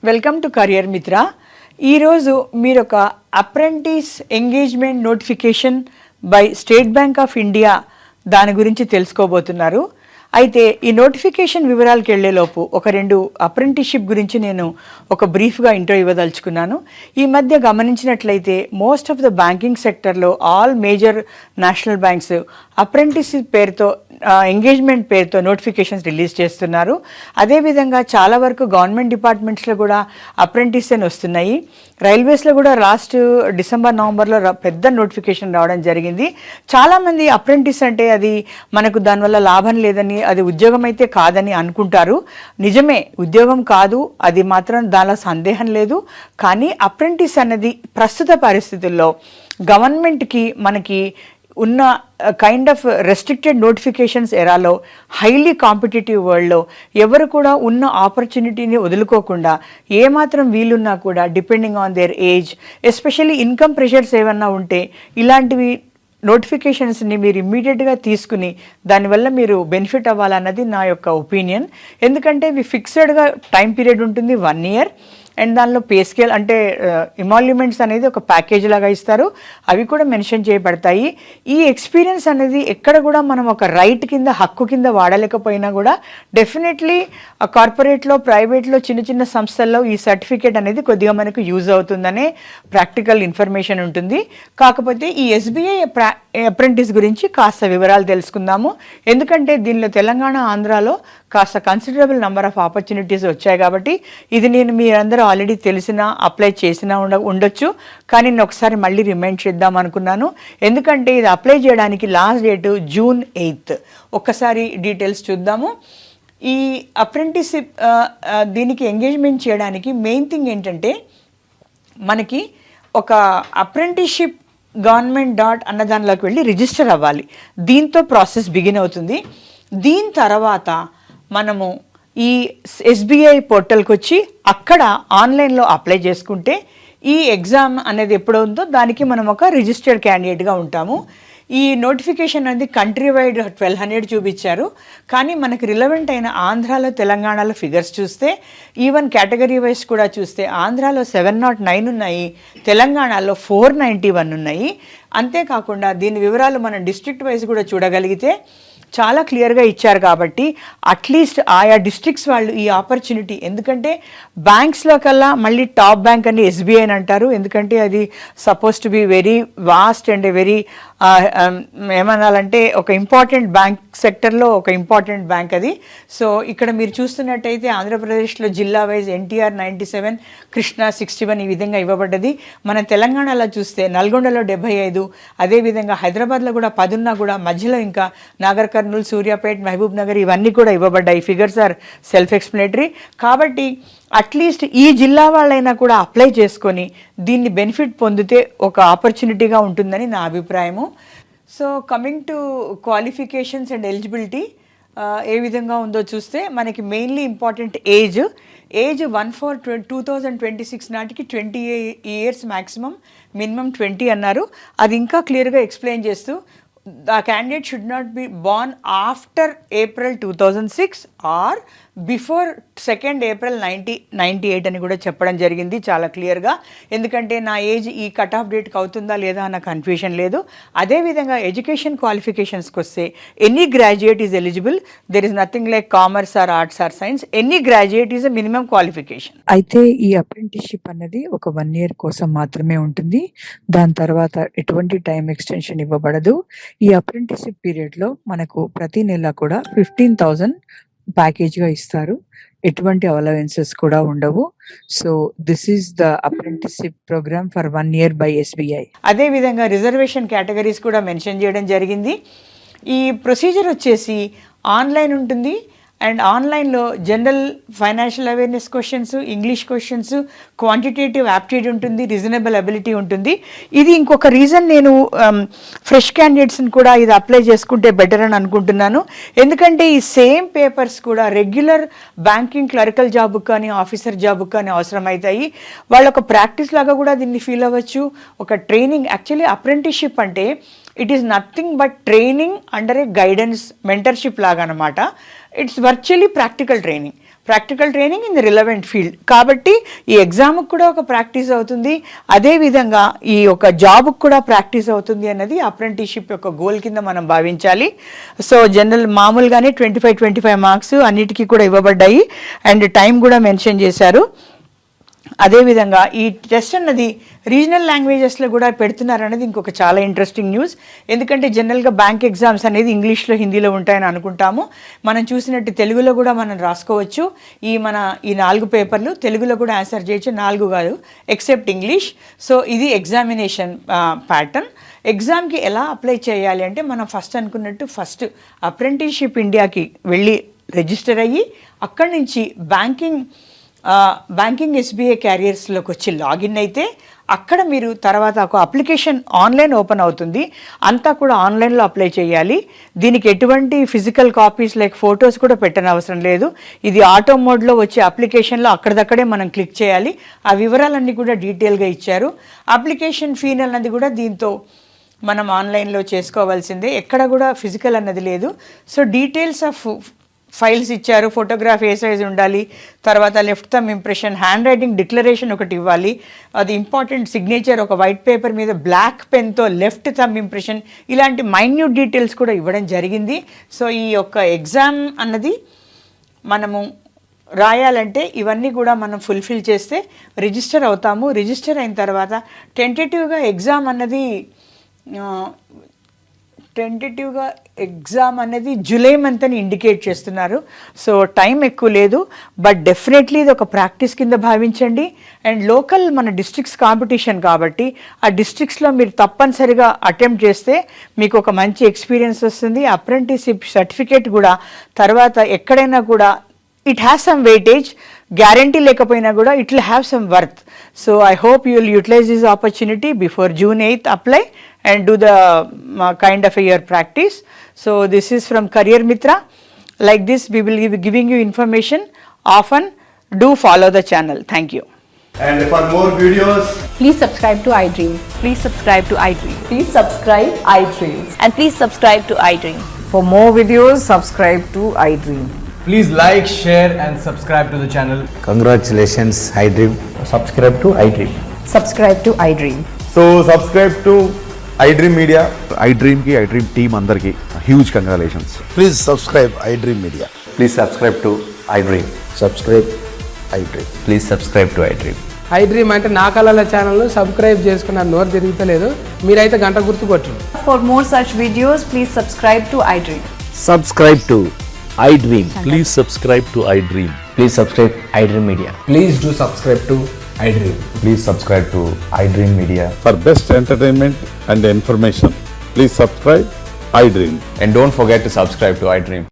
Welcome to career మిత్ర. ఈరోజు మీరు ఒక apprentice engagement notification by state bank of India దాని గురించి తెలుసుకోబోతున్నారు. అయితే ఈ నోటిఫికేషన్ వివరాలకు వెళ్లేలోపు ఒక రెండు అప్రెంటిస్షిప్ గురించి నేను ఒక బ్రీఫ్గా ఇంట్రో ఇవ్వదలుచుకున్నాను. ఈ మధ్య గమనించినట్లయితే మోస్ట్ ఆఫ్ ద బ్యాంకింగ్ సెక్టర్లో all major national banks apprenticeship పేరుతో ఎంగేజ్మెంట్ పేరుతో నోటిఫికేషన్స్ రిలీజ్ చేస్తున్నారు. అదేవిధంగా చాలా వరకు గవర్నమెంట్ డిపార్ట్మెంట్స్లో కూడా అప్రెంటిస్ అని వస్తున్నాయి. రైల్వేస్లో కూడా లాస్ట్ డిసెంబర్ నవంబర్లో పెద్ద నోటిఫికేషన్ రావడం జరిగింది. చాలామంది అప్రెంటిస్ అంటే అది మనకు దానివల్ల లాభం లేదని, అది ఉద్యోగం అయితే కాదని అనుకుంటారు. నిజమే, ఉద్యోగం కాదు, అది మాత్రం దానిలో సందేహం లేదు. కానీ అప్రెంటిస్ అనేది ప్రస్తుత పరిస్థితుల్లో గవర్నమెంట్కి మనకి ఉన్న కైండ్ ఆఫ్ రెస్ట్రిక్టెడ్ నోటిఫికేషన్స్ ఎరాలో, హైలీ కాంపిటేటివ్ వరల్డ్లో ఎవరు కూడా ఉన్న ఆపర్చునిటీని వదులుకోకుండా ఏమాత్రం వీలున్నా కూడా depending on their age, especially income pressures ఏమన్నా ఉంటే ఇలాంటివి నోటిఫికేషన్స్ని మీరు ఇమ్మీడియట్గా తీసుకుని దానివల్ల మీరు బెనిఫిట్ అవ్వాలన్నది నా యొక్క ఒపీనియన్. ఎందుకంటే ఇవి ఫిక్స్డ్గా టైం పీరియడ్ ఉంటుంది, 1 year. అండ్ దానిలో పే స్కేల్ అంటే ఇమాల్యుమెంట్స్ అనేది ఒక ప్యాకేజ్ లాగా ఇస్తారు, అవి కూడా మెన్షన్ చేయబడతాయి. ఈ ఎక్స్పీరియన్స్ అనేది ఎక్కడ కూడా మనం ఒక రైట్ కింద, హక్కు కింద వాడలేకపోయినా కూడా డెఫినెట్లీ కార్పొరేట్లో, ప్రైవేట్లో, చిన్న చిన్న సంస్థల్లో ఈ సర్టిఫికేట్ అనేది కొద్దిగా మనకు యూజ్ అవుతుందనే ప్రాక్టికల్ ఇన్ఫర్మేషన్ ఉంటుంది. కాకపోతే ఈ ఎస్బీఐ అప్రెంటిస్ గురించి కాస్త వివరాలు తెలుసుకుందాము. ఎందుకంటే దీనిలో తెలంగాణ, ఆంధ్రాలో కాస్త కన్సిడరబుల్ నెంబర్ ఆఫ్ ఆపర్చునిటీస్ వచ్చాయి కాబట్టి ఇది నేను మీరందరూ ఆల్రెడీ తెలిసినా, అప్లై చేసినా ఉండొచ్చు. కానీ నేను ఒకసారి మళ్ళీ రిమైండ్ చేద్దాం అనుకున్నాను. ఎందుకంటే ఇది అప్లై చేయడానికి లాస్ట్ డేట్ June 8th. ఒక్కసారి డీటెయిల్స్ చూద్దాము. ఈ అప్రెంటిస్షిప్ దీనికి ఎంగేజ్మెంట్ చేయడానికి మెయిన్ థింగ్ ఏంటంటే మనకి ఒక అప్రెంటిస్షిప్ గవర్నమెంట్ అన్న దానిలోకి వెళ్ళి రిజిస్టర్ అవ్వాలి. దీంతో ప్రాసెస్ బిగిన్ అవుతుంది. దీని తర్వాత మనము ఈ ఎస్బీఐ పోర్టల్కి వచ్చి అక్కడ ఆన్లైన్లో అప్లై చేసుకుంటే ఈ ఎగ్జామ్ అనేది ఎప్పుడవుతుందో దానికి మనం ఒక రిజిస్టర్డ్ క్యాండిడేట్గా ఉంటాము. ఈ నోటిఫికేషన్ అనేది కంట్రీ వైడ్ 1200 చూపించారు. కానీ మనకి రిలవెంట్ అయిన ఆంధ్రాలో, తెలంగాణలో ఫిగర్స్ చూస్తే, ఈవెన్ కేటగిరీ వైజ్ కూడా చూస్తే ఆంధ్రాలో 709 ఉన్నాయి, తెలంగాణలో 491 ఉన్నాయి. అంతేకాకుండా దీని వివరాలు మనం డిస్ట్రిక్ట్ వైజ్ కూడా చూడగలిగితే చాలా క్లియర్గా ఇచ్చారు. కాబట్టి అట్లీస్ట్ ఆయా డిస్ట్రిక్ట్స్ వాళ్ళు ఈ ఆపర్చునిటీ, ఎందుకంటే బ్యాంక్స్లో కల్లా మళ్ళీ టాప్ బ్యాంక్ అని ఎస్బీఐ అని అంటారు. ఎందుకంటే అది suppose to be very vast and very ఏమనాలంటే ఒక ఇంపార్టెంట్ బ్యాంక్ సెక్టర్లో ఒక ఇంపార్టెంట్ బ్యాంక్ అది. సో ఇక్కడ మీరు చూస్తున్నట్టయితే ఆంధ్రప్రదేశ్లో జిల్లా వైజ్ ఎన్టీఆర్ 97, కృష్ణా 61 ఈ విధంగా ఇవ్వబడ్డది. మన తెలంగాణలో చూస్తే నల్గొండలో 75, అదేవిధంగా హైదరాబాద్లో కూడా 10 ఉన్నా కూడా మధ్యలో ఇంకా నాగర్ కర్నూలు, సూర్యాపేట్, మహబూబ్ నగర్ ఇవన్నీ కూడా ఇవ్వబడ్డాయి. Figures are self explanatory. కాబట్టి అట్లీస్ట్ ఈ జిల్లా వాళ్ళైనా కూడా అప్లై చేసుకొని దీన్ని బెనిఫిట్ పొందితే ఒక ఆపర్చునిటీగా ఉంటుందని నా అభిప్రాయము. So coming to qualifications and eligibility ఏ విధంగా ఉందో చూస్తే మనకి మెయిన్లీ ఇంపార్టెంట్ ఏజ్ 1/4/2026 నాటికి 20 years మ్యాక్సిమం, మినిమం 20 అన్నారు. అది ఇంకా క్లియర్గా ఎక్స్ప్లెయిన్ చేస్తూ the candidate should not be born after April 2006 or before 2nd April 1998 అని కూడా చెప్పడం జరిగింది చాలా క్లియర్గా. ఎందుకంటే నా ఏజ్ ఈ కట్ ఆఫ్ డేట్కి అవుతుందా లేదా అన్న కన్ఫ్యూషన్ లేదు. అదేవిధంగా ఎడ్యుకేషన్ క్వాలిఫికేషన్స్కి వస్తే any graduate is eligible. There is nothing like commerce or arts or science. Any graduate is a minimum qualification. అయితే ఈ అప్రెంటిస్షిప్ అన్నది ఒక 1 year కోసం మాత్రమే ఉంటుంది. దాని తర్వాత ఎటువంటి టైం ఎక్స్టెన్షన్ ఇవ్వబడదు. ఈ అప్రెంటిస్షిప్ పీరియడ్లో మనకు ప్రతి నెల కూడా 15,000 ప్యాకేజ్గా ఇస్తారు. ఎటువంటి అలవెన్సెస్ కూడా ఉండవు. So this is the apprenticeship programme for 1 year by SBI. అదేవిధంగా రిజర్వేషన్ కేటగిరీస్ కూడా మెన్షన్ చేయడం జరిగింది. ఈ ప్రొసీజర్ వచ్చేసి ఆన్లైన్ ఉంటుంది. అండ్ ఆన్లైన్లో general financial awareness questions, English questions, quantitative aptitude ఉంటుంది, రీజనబుల్ అబిలిటీ ఉంటుంది. ఇది ఇంకొక రీజన్ నేను ఫ్రెష్ క్యాండిడేట్స్ని కూడా ఇది అప్లై చేసుకుంటే బెటర్ అని అనుకుంటున్నాను. ఎందుకంటే ఈ సేమ్ పేపర్స్ కూడా రెగ్యులర్ బ్యాంకింగ్ క్లరికల్ జాబ్కి కానీ, ఆఫీసర్ జాబ్కి కానీ అవసరం అవుతాయి. వాళ్ళు ఒక ప్రాక్టీస్ లాగా కూడా దీన్ని ఫీల్ అవ్వచ్చు, ఒక ట్రైనింగ్. యాక్చువల్లీ అప్రెంటిస్షిప్ అంటే it is nothing but training under A guidance, mentorship లాగా అనమాట. It's virtually practical training. Practical training in the relevant field. కాబట్టి ఈ ఎగ్జామ్కి కూడా ఒక ప్రాక్టీస్ అవుతుంది, అదేవిధంగా ఈ యొక్క జాబ్కి కూడా ప్రాక్టీస్ అవుతుంది అన్నది అప్రెంటిస్షిప్ యొక్క గోల్ కింద మనం భావించాలి. సో జనరల్ మామూలుగానే 25 మార్క్స్ అన్నిటికీ కూడా ఇవ్వబడ్డాయి అండ్ టైం కూడా మెన్షన్ చేశారు. అదేవిధంగా ఈ టెస్ట్ అన్నది రీజనల్ లాంగ్వేజెస్లో కూడా పెడుతున్నారు అనేది ఇంకొక చాలా ఇంట్రెస్టింగ్ న్యూస్. ఎందుకంటే జనరల్గా బ్యాంక్ ఎగ్జామ్స్ అనేది ఇంగ్లీష్లో హిందీలో ఉంటాయని అనుకుంటాము. మనం చూసినట్టు తెలుగులో కూడా మనం రాసుకోవచ్చు. ఈ 4 పేపర్లు తెలుగులో కూడా ఆన్సర్ చేయొచ్చు, 4 కాదు ఎక్సెప్ట్ ఇంగ్లీష్. సో ఇది ఎగ్జామినేషన్ ప్యాటర్న్. ఎగ్జామ్కి ఎలా అప్లై చేయాలి అంటే మనం ఫస్ట్ అప్రెంటిస్షిప్ ఇండియాకి వెళ్ళి రిజిస్టర్ అయ్యి అక్కడి నుంచి బ్యాంకింగ్ ఎస్బీఐ క్యారియర్స్లోకి వచ్చి లాగిన్ అయితే అక్కడ మీరు తర్వాత ఒక అప్లికేషన్ ఆన్లైన్ ఓపెన్ అవుతుంది, అంతా కూడా ఆన్లైన్లో అప్లై చేయాలి. దీనికి ఎటువంటి ఫిజికల్ కాపీస్ లైక్ ఫొటోస్ కూడా పెట్టనవసరం లేదు. ఇది ఆటో మోడ్లో వచ్చే అప్లికేషన్లో అక్కడిదక్కడే మనం క్లిక్ చేయాలి. ఆ వివరాలన్నీ కూడా డీటెయిల్గా ఇచ్చారు. అప్లికేషన్ ఫీ అన్నది కూడా దీంతో మనం ఆన్లైన్లో చేసుకోవాల్సిందే, ఎక్కడ కూడా ఫిజికల్ అన్నది లేదు. సో డీటెయిల్స్ ఆఫ్ ఫైల్స్ ఇచ్చారు, ఫోటోగ్రాఫ్ ఏ సైజ్ ఉండాలి, తర్వాత left thumb impression, hand writing declaration ఒకటి ఇవ్వాలి, అది ఇంపార్టెంట్ సిగ్నేచర్ ఒక వైట్ పేపర్ మీద బ్లాక్ పెన్తో లెఫ్ట్ థంబ్ ఇంప్రెషన్, ఇలాంటి మైన్యూట్ డీటెయిల్స్ కూడా ఇవ్వడం జరిగింది. సో ఈ యొక్క ఎగ్జామ్ అన్నది మనము రాయాలంటే ఇవన్నీ కూడా మనం ఫుల్ఫిల్ చేస్తే రిజిస్టర్ అవుతాము. రిజిస్టర్ అయిన తర్వాత టెంటేటివ్గా ఎగ్జామ్ అనేది జూలై మంత్ అని ఇండికేట్ చేస్తున్నారు. సో టైం ఎక్కువ లేదు, బట్ డెఫినెట్లీ ఇది ఒక ప్రాక్టీస్ కింద భావించండి. అండ్ లోకల్ మన డిస్ట్రిక్ట్స్ కాంపిటీషన్ కాబట్టి ఆ డిస్ట్రిక్ట్స్లో మీరు తప్పనిసరిగా అటెంప్ట్ చేస్తే మీకు ఒక మంచి ఎక్స్పీరియన్స్ వస్తుంది. అప్రెంటిస్షిప్ సర్టిఫికేట్ కూడా తర్వాత ఎక్కడైనా కూడా it has some weightage, guarantee లేకపోయినా కూడా it will have some worth. So I hope you will utilise this opportunity before June 8th apply and do the kind of a year practice. So this is from Career Mitra. Like this we will be giving you information often. Do follow the channel. Thank you. And for more videos, Please subscribe to iDream. Please subscribe to iDream. Please subscribe iDream. And please subscribe to iDream. For more videos, subscribe to iDream. Please like, share and subscribe to the channel. Congratulations, iDream. Subscribe to iDream. Subscribe to iDream. so subscribe to iDream Media. iDream team andarki huge congratulations. Please subscribe iDream Media. Please subscribe to iDream. Subscribe iDream. Please subscribe to iDream. iDream అంటే నా కళల ఛానల్ను subscribe చేసుకున్న నోరు తిరుగుతలేదు, మీరైతే గంట గుర్తు కొట్టండి. For more such videos, please subscribe to iDream. Subscribe to iDream. Please subscribe to iDream. Please subscribe iDream Media. Please do subscribe to iDream. Please subscribe to iDream Media. For best entertainment and information, please subscribe iDream. And don't forget to subscribe to iDream.